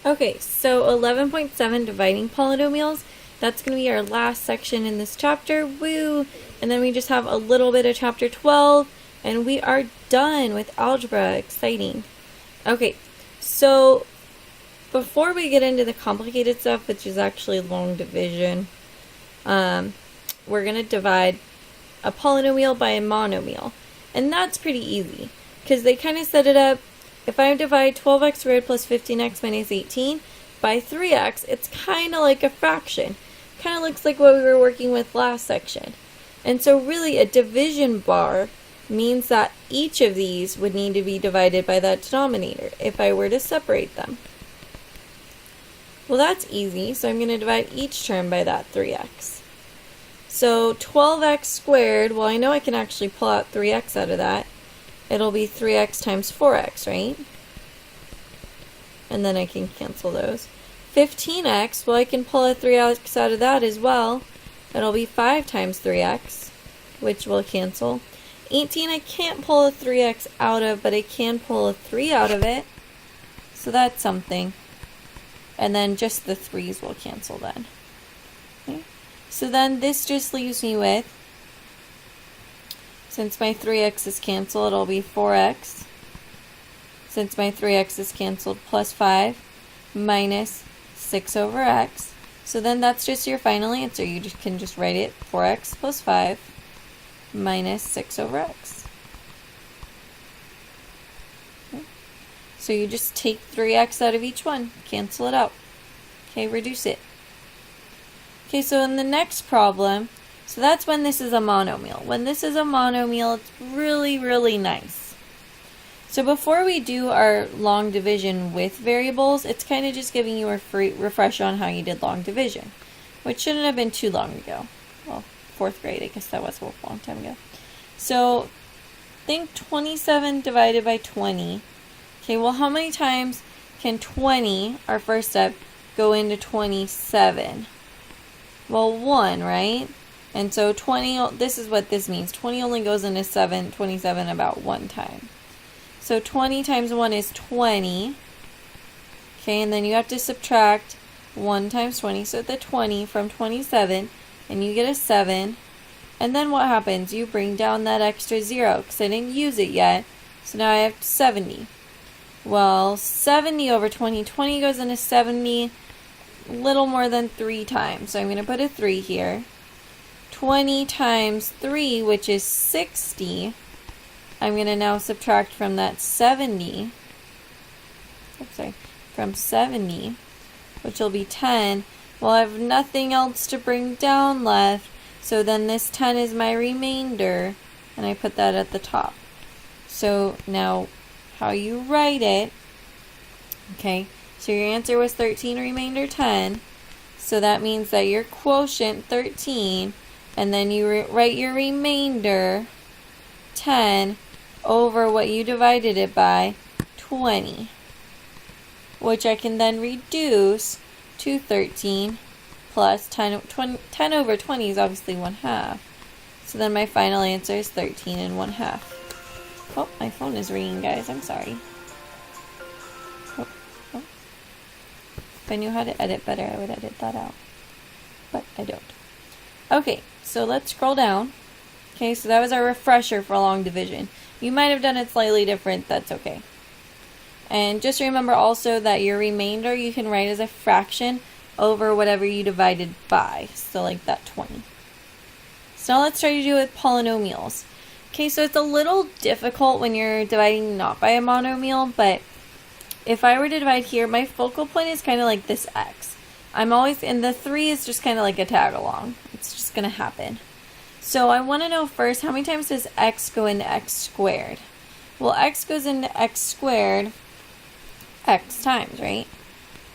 Okay, so 11.7, dividing polynomials. That's going to be our last section in this chapter. Woo! And then we just have a little bit of chapter 12, and we are done with algebra. Exciting. Okay, so before we get into the complicated stuff, which is actually long division, we're going to divide a polynomial by a monomial. And that's pretty easy, because they kind of set it up. If I divide 12x squared plus 15x minus 18 by 3x, it's kind of like a fraction. Kind of looks like what we were working with last section. And so really a division bar means that each of these would need to be divided by that denominator if I were to separate them. Well, that's easy, so I'm going to divide each term by that 3x. So 12x squared, well, I know I can actually pull out 3x out of that. It'll be 3x times 4x, right? And then I can cancel those. 15x, well, I can pull a 3x out of that as well. It'll be 5 times 3x, which will cancel. 18 I can't pull a 3x out of, but I can pull a 3 out of it. So that's something. And then just the 3's will cancel then. Okay. So then this just leaves me with, since my 3x is canceled, it'll be 4x. Since my 3x is canceled, plus 5 minus 6 over x. So then that's just your final answer. You can just write it 4x plus 5 minus 6 over x. Okay. So you just take 3x out of each one, cancel it out. Okay, reduce it. Okay, so in the next problem, so that's when this is a monomial. When this is a monomial, it's really, really nice. So before we do our long division with variables, it's kind of just giving you a free refresher on how you did long division, which shouldn't have been too long ago. Well, 4th grade, I guess that was a long time ago. So think 27 divided by 20. Okay, well, how many times can 20, our first step, go into 27? Well, 1, right? And so 20, this is what this means. 20 only goes into 27 about 1 time. So 20 times 1 is 20. Okay, and then you have to subtract 1 times 20. So the 20 from 27, and you get a 7. And then what happens? You bring down that extra 0, because I didn't use it yet. So now I have 70. Well, 70 over 20. 20 goes into 70 a little more than 3 times. So I'm going to put a 3 here. 20 times 3, which is 60. I'm going to now subtract from that 70. From 70, which will be 10. Well, I have nothing else to bring down left. So then this 10 is my remainder, and I put that at the top. So now how you write it, okay, so your answer was 13, remainder 10. So that means that your quotient 13, and then you write your remainder 10 over what you divided it by, 20, which I can then reduce to 13 plus 10 over 20 is obviously 1/2. So then my final answer is 13 and 1/2. Oh, my phone is ringing, guys. I'm sorry. Oh. If I knew how to edit better, I would edit that out. But I don't. Okay, so let's scroll down. Okay, so that was our refresher for long division. You might have done it slightly different. That's okay. And just remember also that your remainder you can write as a fraction over whatever you divided by. So like that 20. So now let's try to do it with polynomials. Okay, so it's a little difficult when you're dividing not by a monomial, but if I were to divide here, my focal point is kind of like this x. I'm always, and the 3 is just kind of like a tag along. It's just going to happen. So I want to know first, how many times does x go into x squared? Well, x goes into x squared x times, right?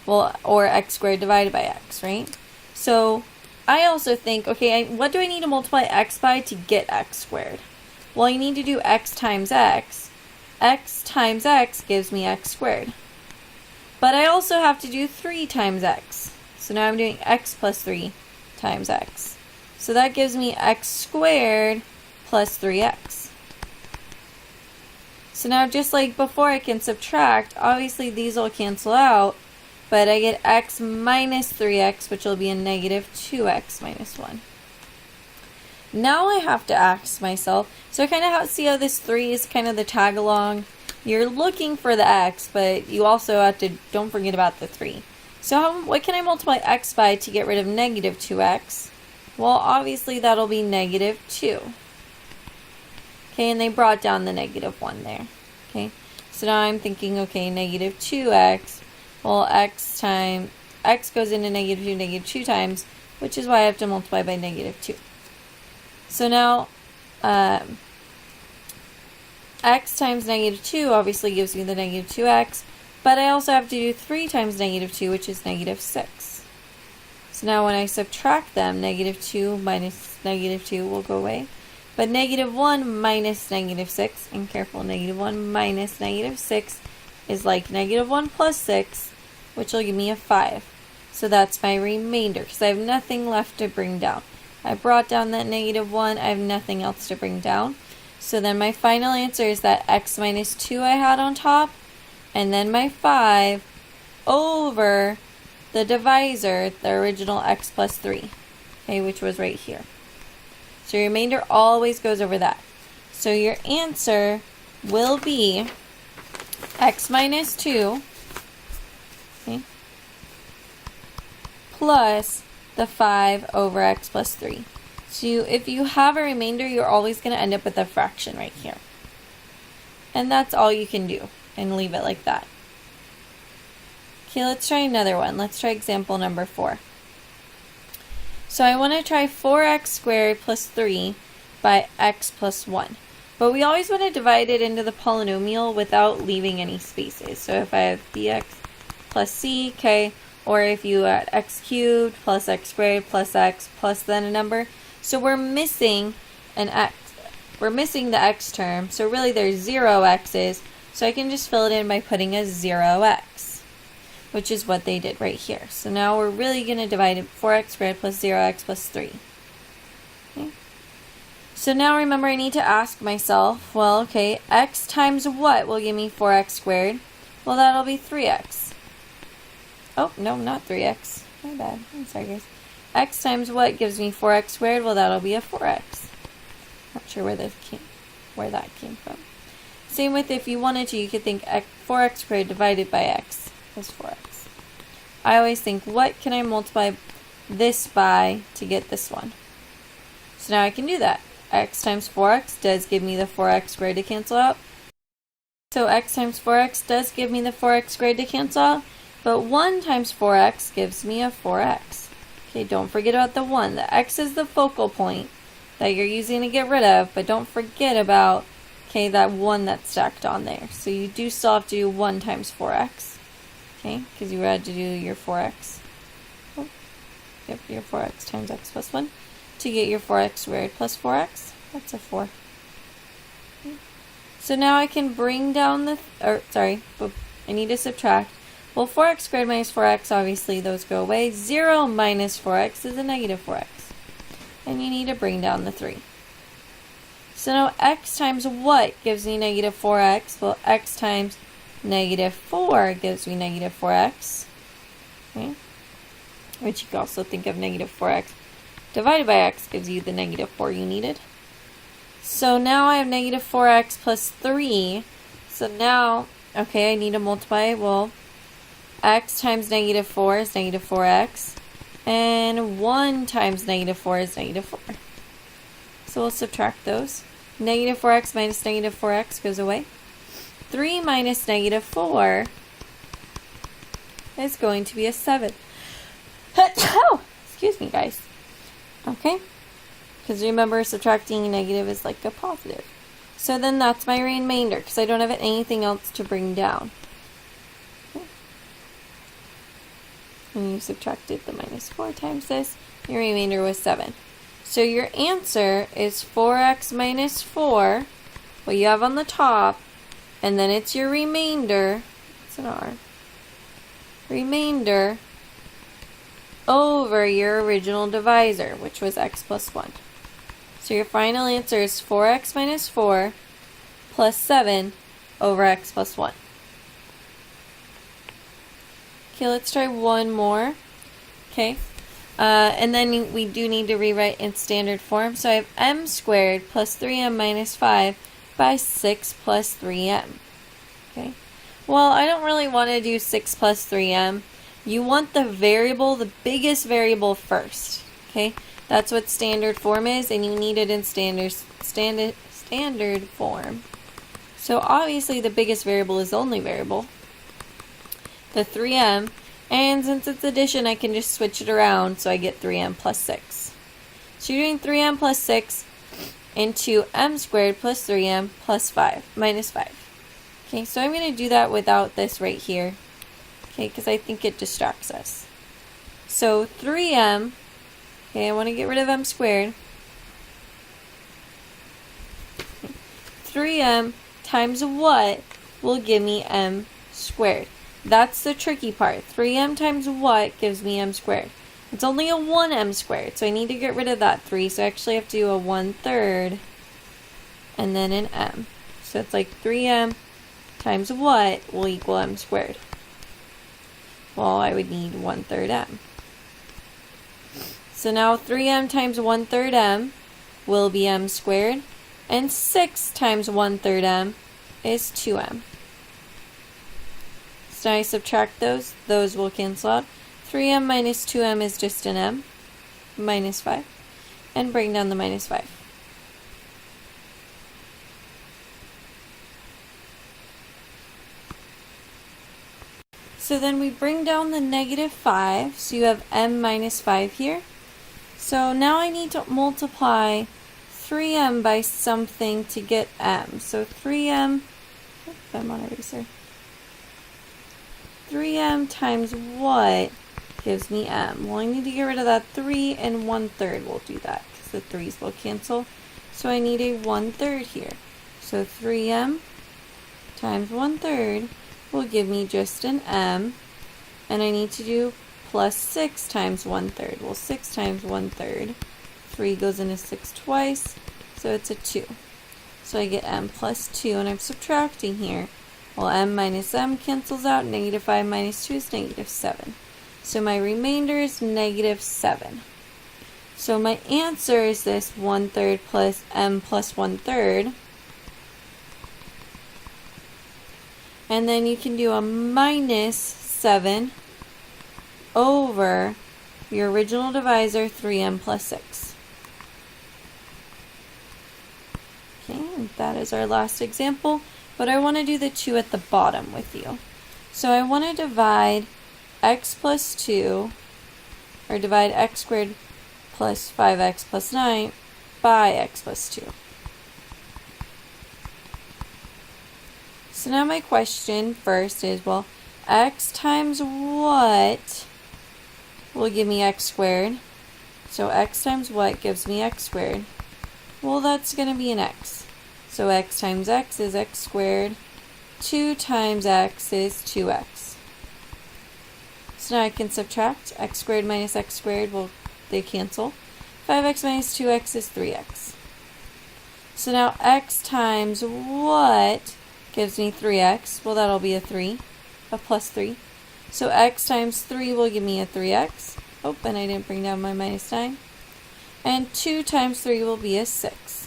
Well, or x squared divided by x, right? So I also think, okay, what do I need to multiply x by to get x squared? Well, you need to do x times x. X times x gives me x squared. But I also have to do 3 times x. So now I'm doing x plus 3 times x. So that gives me x squared plus 3x. So now just like before, I can subtract. Obviously these will cancel out, but I get x minus 3x, which will be a negative 2x minus 1. Now I have to ask myself, so I kind of see how this 3 is kind of the tag along. You're looking for the x, but you also have to, don't forget about the 3. So what can I multiply x by to get rid of negative 2x? Well, obviously that'll be negative 2. Okay, and they brought down the negative 1 there. Okay, so now I'm thinking, okay, negative 2x. Well, x goes into negative 2 times, which is why I have to multiply by negative 2. So now, x times negative 2 obviously gives me the negative 2x, but I also have to do 3 times negative 2, which is negative 6. So now when I subtract them, negative 2 minus negative 2 will go away. But negative 1 minus negative 6, and careful, negative 1 minus negative 6 is like negative 1 plus 6, which will give me a 5. So that's my remainder, because I have nothing left to bring down. I brought down that negative 1, I have nothing else to bring down. So then my final answer is that x minus 2 I had on top, and then my 5 over the divisor, the original x plus 3, okay, which was right here. So your remainder always goes over that. So your answer will be x minus 2, okay, plus the 5 over x plus 3. So if you have a remainder, you're always going to end up with a fraction right here. And that's all you can do, and leave it like that. Okay, let's try another one. Let's try example number 4. So I want to try 4x squared plus 3 by x plus 1. But we always want to divide it into the polynomial without leaving any spaces. So if I have bx plus c, okay, or if you add x cubed plus x squared plus x plus then a number. So we're missing an x. We're missing the x term. So really there's 0 x's. So I can just fill it in by putting a 0x, which is what they did right here. So now we're really going to divide it 4x squared plus 0x plus 3. Okay. So now remember I need to ask myself, well, okay, x times what will give me 4x squared? Well, that'll be 3x. Oh, no, not 3x. My bad. I'm sorry, guys. X times what gives me 4x squared? Well, that'll be a 4x. Not sure where that came from. Same with if you wanted to, you could think 4x squared divided by x is 4x. I always think, what can I multiply this by to get this one? So now I can do that. X times 4x does give me the 4x squared to cancel out. So x times 4x does give me the 4x squared to cancel out. But 1 times 4x gives me a 4x. Okay, don't forget about the 1. The x is the focal point that you're using to get rid of, but don't forget about, okay, that 1 that's stacked on there. So you do still have to do 1 times 4x, okay, because you had to do your 4x. Oh, yep, your 4x times x plus 1 to get your 4x squared plus 4x. That's a 4. Okay. So now I can bring down the, I need to subtract. Well, 4x squared minus 4x, obviously those go away. 0 minus 4x is a negative 4x. And you need to bring down the 3. So now x times what gives me negative 4x? Well, x times negative 4 gives me negative 4x. Okay. Which you can also think of negative 4x divided by x gives you the negative 4 you needed. So now I have negative 4x plus 3. So now, okay, I need to multiply, well, x times negative 4 is negative 4x, and 1 times negative 4 is negative 4. So we'll subtract those. Negative 4x minus negative 4x goes away. 3 minus negative 4 is going to be a 7. Oh, excuse me, guys. Okay? Because remember, subtracting negative is like a positive. So then that's my remainder, because I don't have anything else to bring down. When you subtracted the minus 4 times this, your remainder was 7. So your answer is 4x minus 4, what you have on the top, and then it's your remainder, it's an R, remainder over your original divisor, which was x plus 1. So your final answer is 4x minus 4 plus 7 over x plus 1. Okay, let's try one more. Okay, and then we do need to rewrite in standard form. So I have m squared plus 3m minus 5 by 6 plus 3m. Okay, well, I don't really want to do 6 plus 3m. You want the variable, the biggest variable first. Okay, that's what standard form is, and you need it in standard form. So obviously the biggest variable is the only variable, the 3m, and since it's addition, I can just switch it around so I get 3m plus 6. So you're doing 3m plus 6 into m squared plus 3m plus 5, minus 5. Okay, so I'm going to do that without this right here, okay, because I think it distracts us. So 3m, okay, I want to get rid of m squared. 3m times what will give me m squared? That's the tricky part. 3m times what gives me m squared? It's only a 1m squared, so I need to get rid of that 3. So I actually have to do a 1/3 and then an m. So it's like 3m times what will equal m squared? Well, I would need 1/3 m. So now 3m times 1/3 m will be m squared, and 6 times 1/3 m is 2m. So now I subtract those will cancel out. 3m minus 2m is just an m, minus 5, and bring down the minus 5. So then we bring down the negative 5, so you have m minus 5 here. So now I need to multiply 3m by something to get m. So 3m, I'm on eraser. 3m times what gives me m? Well, I need to get rid of that 3, and 1/3 will do that, because the 3's will cancel. So I need a 1/3 here. So 3m times 1/3 will give me just an m, and I need to do plus 6 times 1/3. Well, 6 times 1/3, 3 goes into 6 twice, so it's a 2. So I get m plus 2, and I'm subtracting here. Well, m minus m cancels out. Negative 5 minus 2 is negative 7. So my remainder is negative 7. So my answer is this 1/3 plus m plus 1/3. And then you can do a minus 7 over your original divisor, 3m plus 6. Okay, and that is our last example. But I want to do the 2 at the bottom with you. So I want to divide x plus 2, or divide x squared plus 5x plus 9 by x plus 2. So now my question first is, well, x times what will give me x squared? So x times what gives me x squared? Well, that's going to be an x. So x times x is x squared. 2 times x is 2x. So now I can subtract. X squared minus x squared, well, they cancel. 5x minus 2x is 3x. So now x times what gives me 3x? Well, that'll be a 3, a plus 3. So x times 3 will give me a 3x. Oh, and I didn't bring down my minus 9. And 2 times 3 will be a 6.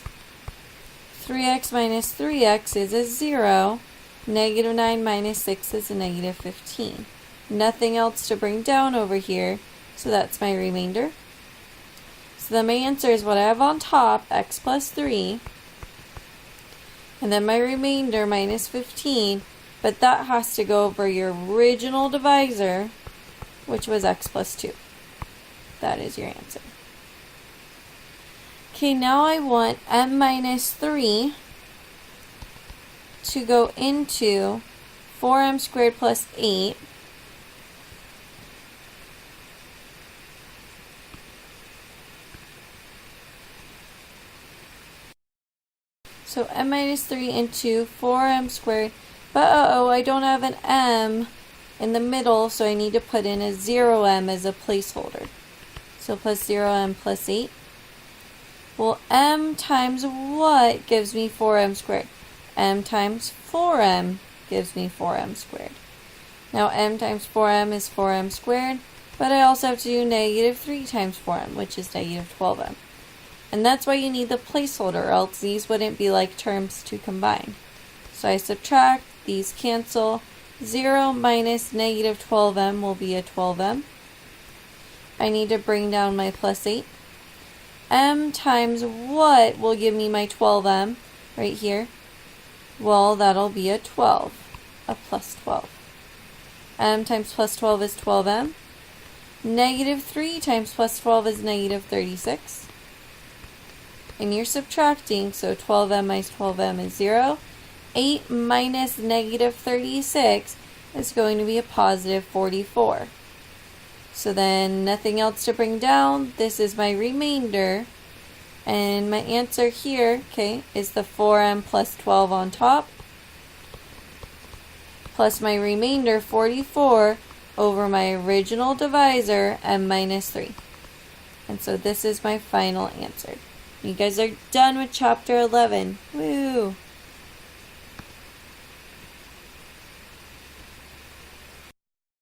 3x minus 3x is a 0. Negative 9 minus 6 is a negative 15. Nothing else to bring down over here, so that's my remainder. So then my answer is what I have on top, x plus 3. And then my remainder, minus 15. But that has to go over your original divisor, which was x plus 2. That is your answer. Okay, now I want m minus 3 to go into 4m squared plus 8. So m minus 3 into 4m squared. But I don't have an m in the middle, so I need to put in a 0m as a placeholder. So plus 0m plus 8. Well, m times what gives me 4m squared? M times 4m gives me 4m squared. Now m times 4m is 4m squared, but I also have to do negative 3 times 4m, which is negative 12m. And that's why you need the placeholder, or else these wouldn't be like terms to combine. So I subtract, these cancel. 0 minus negative 12m will be a 12m. I need to bring down my plus 8. M times what will give me my 12m right here? Well, that'll be a 12, a plus 12. M times plus 12 is 12m. Negative 3 times plus 12 is negative 36. And you're subtracting, so 12m minus 12m is 0. 8 minus negative 36 is going to be a positive 44. So then nothing else to bring down. This is my remainder. And my answer here, okay, is the 4m plus 12 on top, plus my remainder 44 over my original divisor, m minus 3. And so this is my final answer. You guys are done with chapter 11. Woo!